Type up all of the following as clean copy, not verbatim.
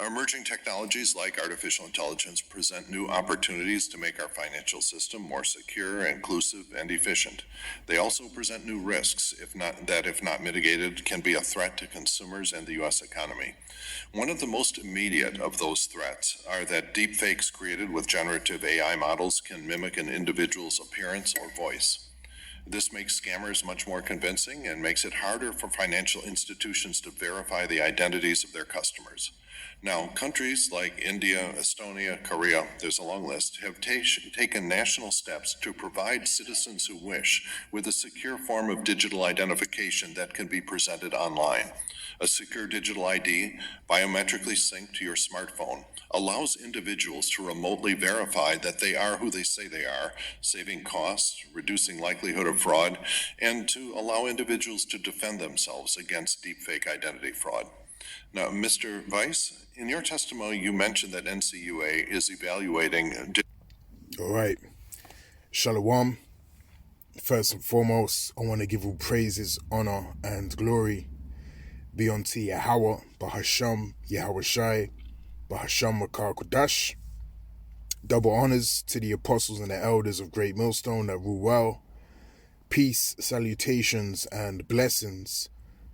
Emerging technologies like artificial intelligence present new opportunities to make our financial system more secure, inclusive, and efficient. They also present new risks, if not mitigated, can be a threat to consumers and the U.S. economy. One of the most immediate of those threats are that deepfakes created with generative AI models can mimic an individual's appearance or voice. This makes scammers much more convincing and makes it harder for financial institutions to verify the identities of their customers. Now, countries like India, Estonia, Korea, there's a long list, have taken national steps to provide citizens who wish with a secure form of digital identification that can be presented online. A secure digital ID, biometrically synced to your smartphone, allows individuals to remotely verify that they are who they say they are, saving costs, reducing likelihood of fraud, and to allow individuals to defend themselves against deepfake identity fraud. Now, Mr. Vice, in your testimony, you mentioned that NCUA is evaluating. All right. Shalom. First and foremost, I want to give all praises, honor, and glory be unto Yahweh, Bahasham, Yahweh Shai, Bahasham Makar Kodash. Double honors to the apostles and the elders of Great Millstone that rule well. Peace, salutations, and blessings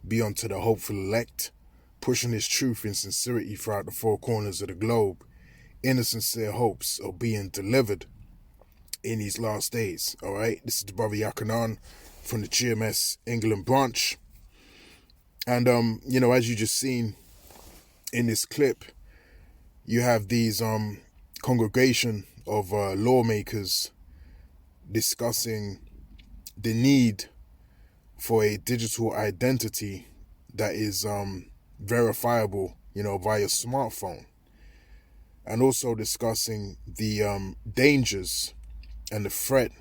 be unto the hopeful elect, pushing his truth in sincerity throughout the four corners of the globe, in the sincere hopes of being delivered in these last days. All right, this is the brother Yakanan from the GMS England branch. And, as you just seen in this clip, you have these congregation of lawmakers discussing the need for a digital identity that is verifiable, via smartphone. And also discussing the dangers and the threat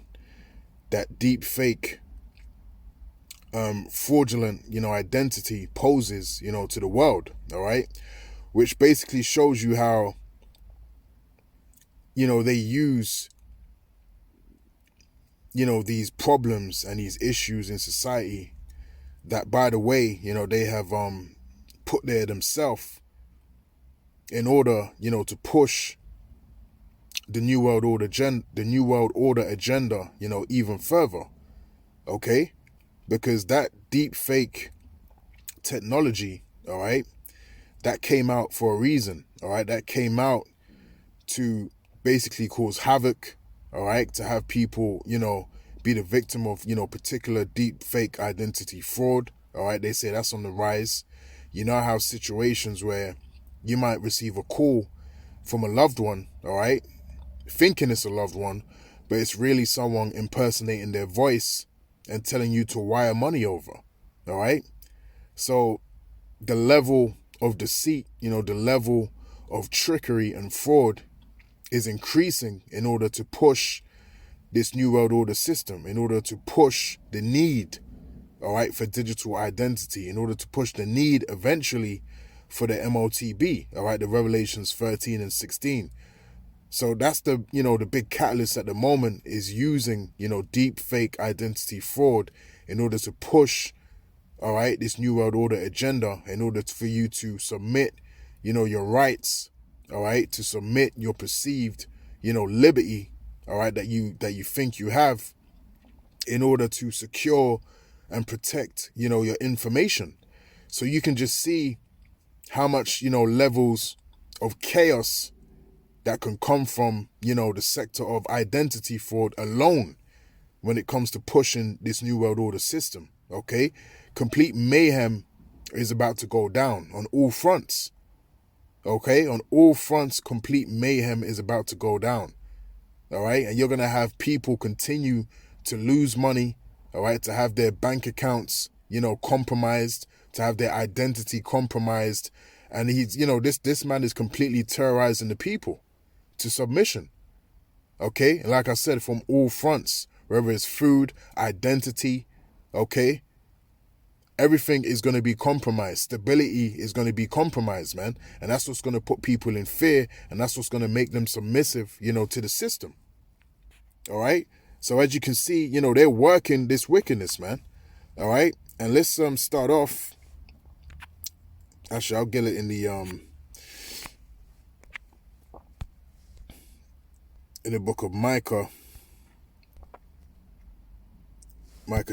that deep fake fraudulent, identity poses, to the world, all right? Which basically shows you how, they use, these problems and these issues in society that, by the way, they have put there themselves in order, to push the New World Order agenda, even further, okay? Because that deep fake technology, all right, that came out for a reason, all right? That came out to basically cause havoc, all right? To have people, be the victim of, particular deep fake identity fraud, all right? They say that's on the rise. You know how situations where you might receive a call from a loved one, all right, thinking it's a loved one, but it's really someone impersonating their voice and telling you to wire money over, all right? So the level of deceit, the level of trickery and fraud is increasing in order to push this New World Order system, in order to push the need, all right, for digital identity, in order to push the need eventually for the MOTB, all right, the Revelations 13 and 16. So that's the, the big catalyst at the moment is using, deep fake identity fraud in order to push, all right, this New World Order agenda in order for you to submit, your rights, all right, to submit your perceived, liberty, all right, that you think you have in order to secure and protect, your information. So you can just see how much, levels of chaos that can come from, the sector of identity fraud alone when it comes to pushing this New World Order system, okay? Complete mayhem is about to go down on all fronts, okay? On all fronts, complete mayhem is about to go down, all right? And you're going to have people continue to lose money, all right? To have their bank accounts, compromised, to have their identity compromised. And he's, this man is completely terrorizing the people to submission, okay? And like I said, from all fronts, whether it's food, identity, okay? Everything is going to be compromised. Stability is going to be compromised, man. And that's what's going to put people in fear, and that's what's going to make them submissive, to the system, all right? So as you can see, they're working this wickedness, man, all right? And let's start off. Actually, I'll get it in the in the book of Micah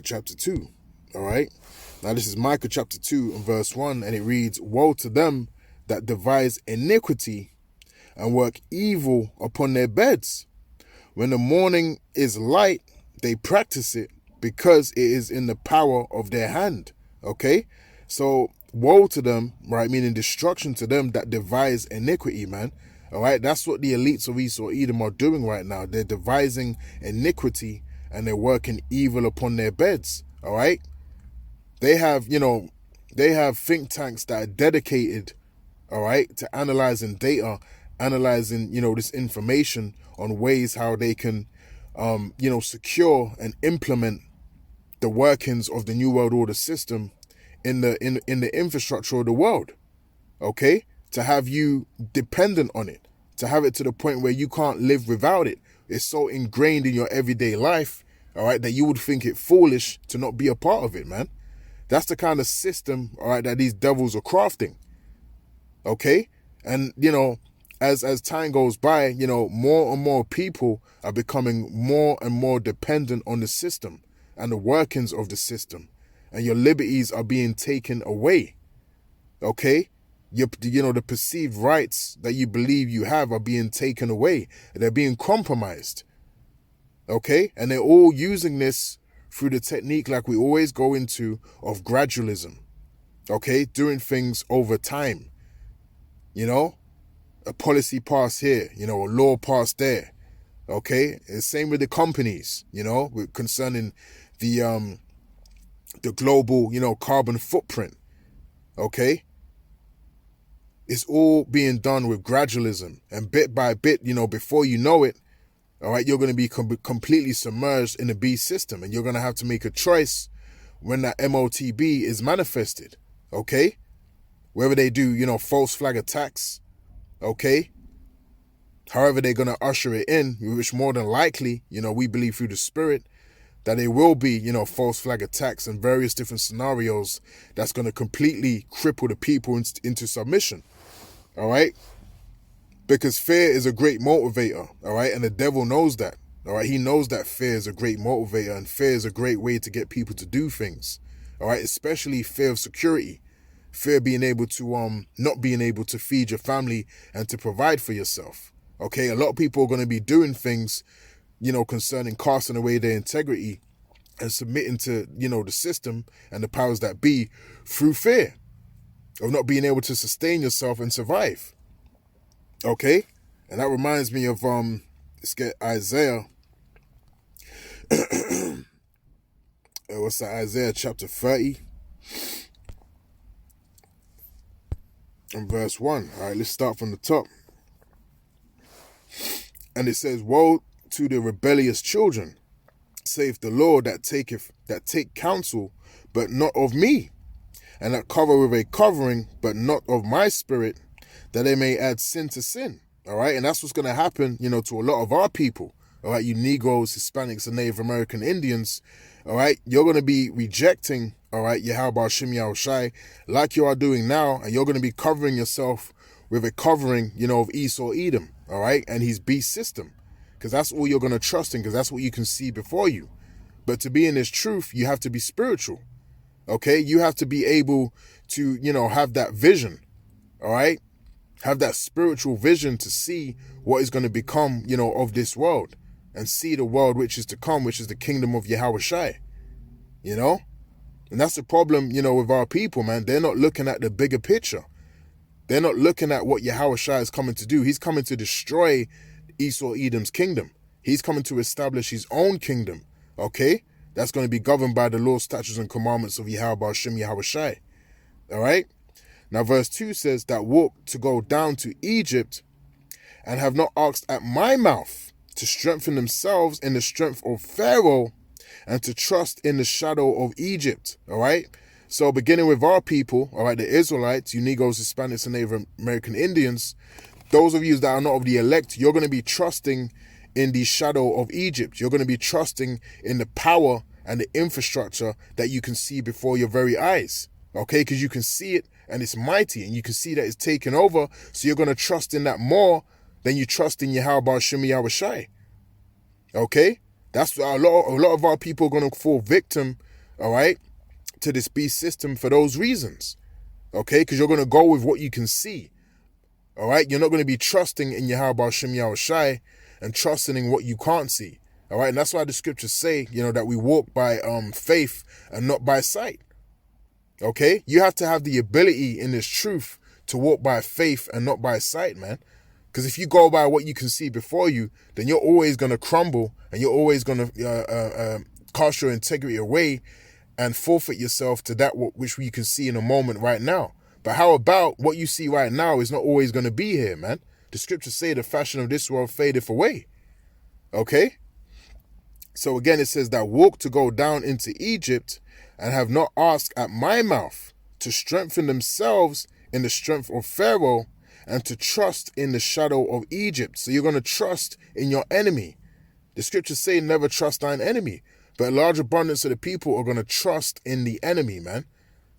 chapter 2. All right. Now this is Micah chapter 2 and verse 1, and it reads, "Woe to them that devise iniquity and work evil upon their beds. When the morning is light, they practice it because it is in the power of their hand." Okay? So woe to them, right? Meaning destruction to them that devise iniquity, man. All right? That's what the elites of Esau Edom are doing right now. They're devising iniquity and they're working evil upon their beds. All right? They have think tanks that are dedicated, all right, to analyzing data, analyzing, this information on ways how they can, secure and implement the workings of the New World Order system in the infrastructure of the world, okay? To have you dependent on it, to have it to the point where you can't live without it. It's so ingrained in your everyday life, all right, that you would think it foolish to not be a part of it, man. That's the kind of system, all right, that these devils are crafting, okay? And, as time goes by, more and more people are becoming more and more dependent on the system and the workings of the system. And your liberties are being taken away, okay? The perceived rights that you believe you have are being taken away. They're being compromised, okay? And they're all using this through the technique, like we always go into, of gradualism, okay? Doing things over time, a policy passed here, a law passed there, okay? And same with the companies, concerning the global, carbon footprint, okay? It's all being done with gradualism, and bit by bit, before you know it, all right, you're going to be completely submerged in the beast system, and you're going to have to make a choice when that MOTB is manifested, okay? Whether they do, false flag attacks, okay? However they're going to usher it in, which more than likely, we believe through the spirit, that there will be, false flag attacks and various different scenarios that's going to completely cripple the people into submission, all right? Because fear is a great motivator, all right? And the devil knows that, all right? He knows that fear is a great motivator, and fear is a great way to get people to do things, all right? Especially fear of security, fear being able to, not being able to feed your family and to provide for yourself, okay? A lot of people are going to be doing things, concerning casting away their integrity and submitting to, the system and the powers that be through fear of not being able to sustain yourself and survive. Okay? And that reminds me of let's get Isaiah. What's that? Isaiah chapter 30 and verse 1. All right, let's start from the top. And it says, "Woe to the rebellious children, saith the Lord, that take counsel, but not of me, and that cover with a covering, but not of my spirit, that they may add sin to sin." All right. And that's what's going to happen, to a lot of our people. All right. You Negroes, Hispanics, and Native American Indians. All right. You're going to be rejecting, all right, Yahweh Shem Yahushai, like you are doing now. And you're going to be covering yourself with a covering, of Esau Edom. All right. And his beast system. Because that's all you're going to trust in, because that's what you can see before you. But to be in this truth, you have to be spiritual. Okay. You have to be able to, have that vision. All right. Have that spiritual vision to see what is going to become, of this world, and see the world which is to come, which is the kingdom of Yahushai, And that's the problem, with our people, man. They're not looking at the bigger picture. They're not looking at what Yahushai is coming to do. He's coming to destroy Esau Edom's kingdom. He's coming to establish his own kingdom, okay? That's going to be governed by the law, statutes, and commandments of Yahweh Shem Yahushai, all right? Now, verse 2 says, "That walk to go down to Egypt, and have not asked at my mouth, to strengthen themselves in the strength of Pharaoh, and to trust in the shadow of Egypt." All right? So beginning with our people, all right, the Israelites, you Negroes, Hispanics, and Native American Indians, those of you that are not of the elect, you're going to be trusting in the shadow of Egypt. You're going to be trusting in the power and the infrastructure that you can see before your very eyes. Okay? Because you can see it, and it's mighty, and you can see that it's taken over. So you're going to trust in that more than you trust in Yahweh Shem Yahushai. Okay? That's a lot of our people are going to fall victim, all right, to this beast system for those reasons. Okay? Because you're going to go with what you can see. All right? You're not going to be trusting in Yahweh Shem Yahushai and trusting in what you can't see. All right? And that's why the scriptures say, that we walk by faith and not by sight. Okay? You have to have the ability in this truth to walk by faith and not by sight, man. Because if you go by what you can see before you, then you're always going to crumble and you're always going to cast your integrity away and forfeit yourself to that which you can see in a moment right now. But how about what you see right now is not always going to be here, man? The scriptures say the fashion of this world fadeth away. Okay? So again, it says that walk to go down into Egypt and have not asked at my mouth to strengthen themselves in the strength of Pharaoh and to trust in the shadow of Egypt. So you're going to trust in your enemy. The scriptures say never trust thine enemy. But a large abundance of the people are going to trust in the enemy, man.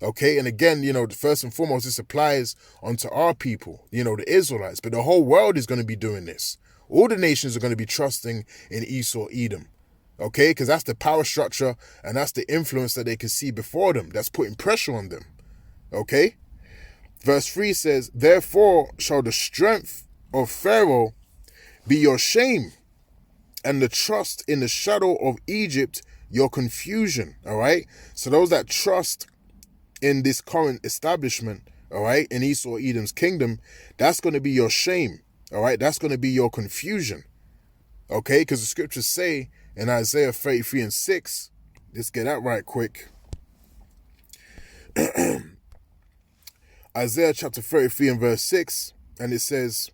Okay, and again, first and foremost, this applies onto our people, the Israelites. But the whole world is going to be doing this. All the nations are going to be trusting in Esau, Edom. Okay, because that's the power structure and that's the influence that they can see before them. That's putting pressure on them. Okay, verse 3 says, therefore shall the strength of Pharaoh be your shame, and the trust in the shadow of Egypt your confusion. All right, so those that trust in this current establishment, all right, in Esau, Edom's kingdom, that's going to be your shame. All right, that's going to be your confusion. Okay, because the scriptures say in Isaiah 33:6, let's get that right quick. Isaiah chapter 33 and verse 6, and it says,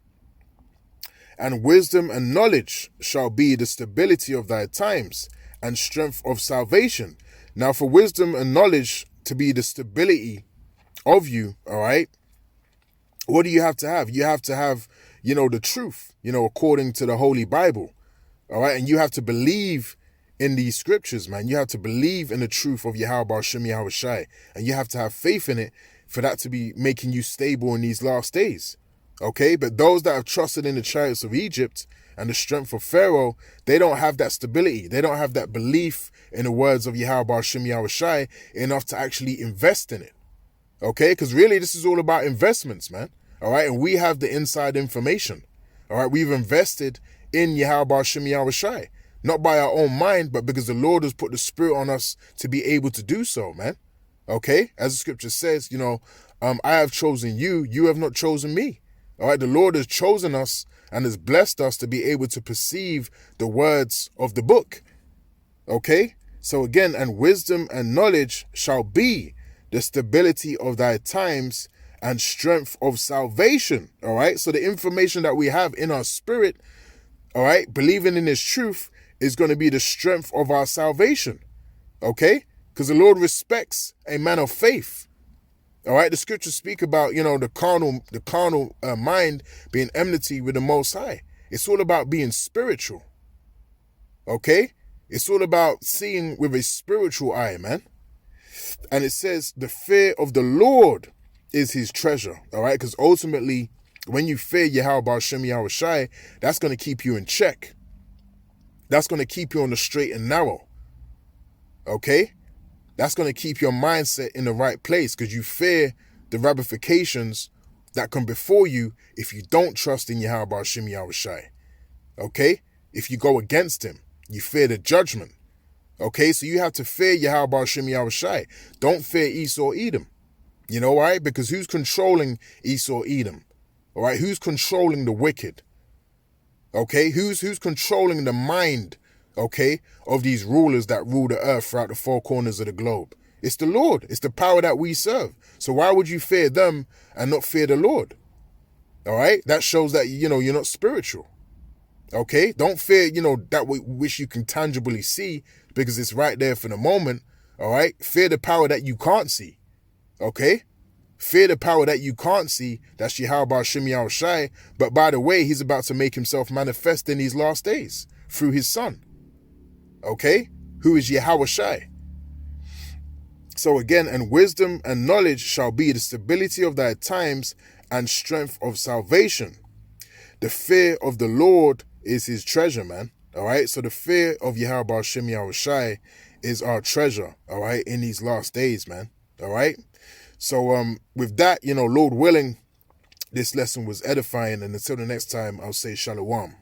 and wisdom and knowledge shall be the stability of thy times and strength of salvation. Now for wisdom and knowledge to be the stability of you, all right, what do you have to have? You have to have, the truth, according to the Holy Bible. All right, and you have to believe in these scriptures, man. You have to believe in the truth of Yahweh Shem Yahushai, and you have to have faith in it for that to be making you stable in these last days. Okay, but those that have trusted in the chariots of Egypt and the strength of Pharaoh, they don't have that stability. They don't have that belief in the words of Yahweh Shem Yahushai enough to actually invest in it. Okay, because really this is all about investments, man. All right, and we have the inside information. All right, we've invested in Yahweh Shem Yahushai, not by our own mind, but because the Lord has put the Spirit on us to be able to do so, man. Okay, as the scripture says, I have chosen you, you have not chosen me. All right, the Lord has chosen us and has blessed us to be able to perceive the words of the book. Okay, so again, and wisdom and knowledge shall be the stability of thy times and strength of salvation. All right, so the information that we have in our spirit, all right, believing in his truth is going to be the strength of our salvation. Okay, because the Lord respects a man of faith. All right, the scriptures speak about, the carnal mind being enmity with the Most High. It's all about being spiritual. Okay, it's all about seeing with a spiritual eye, man. And it says the fear of the Lord is his treasure. All right, because ultimately, when you fear Yahweh Shem Yahushai, that's going to keep you in check. That's going to keep you on the straight and narrow. Okay? That's going to keep your mindset in the right place because you fear the ramifications that come before you if you don't trust in Yahweh Shem Yahushai. Okay? If you go against him, you fear the judgment. Okay? So you have to fear Yahweh Shem Yahushai. Don't fear Esau, Edom. You know why? Because who's controlling Esau, Edom? All right? Who's controlling the wicked? Okay? Who's controlling the mind, okay, of these rulers that rule the earth throughout the four corners of the globe? It's the Lord. It's the power that we serve. So why would you fear them and not fear the Lord? All right? That shows that, you're not spiritual. Okay? Don't fear, that which you can tangibly see because it's right there for the moment. All right? Fear the power that you can't see. Okay? Fear the power that you can't see. That's Yahweh Shem Yahushai. But by the way, he's about to make himself manifest in these last days through his son. Okay? Who is Yahushai. So again, and wisdom and knowledge shall be the stability of thy times and strength of salvation. The fear of the Lord is his treasure, man. All right. So the fear of Yahweh Shem Shai is our treasure. All right. In these last days, man. All right. So with that, Lord willing, this lesson was edifying. And until the next time, I'll say shalom.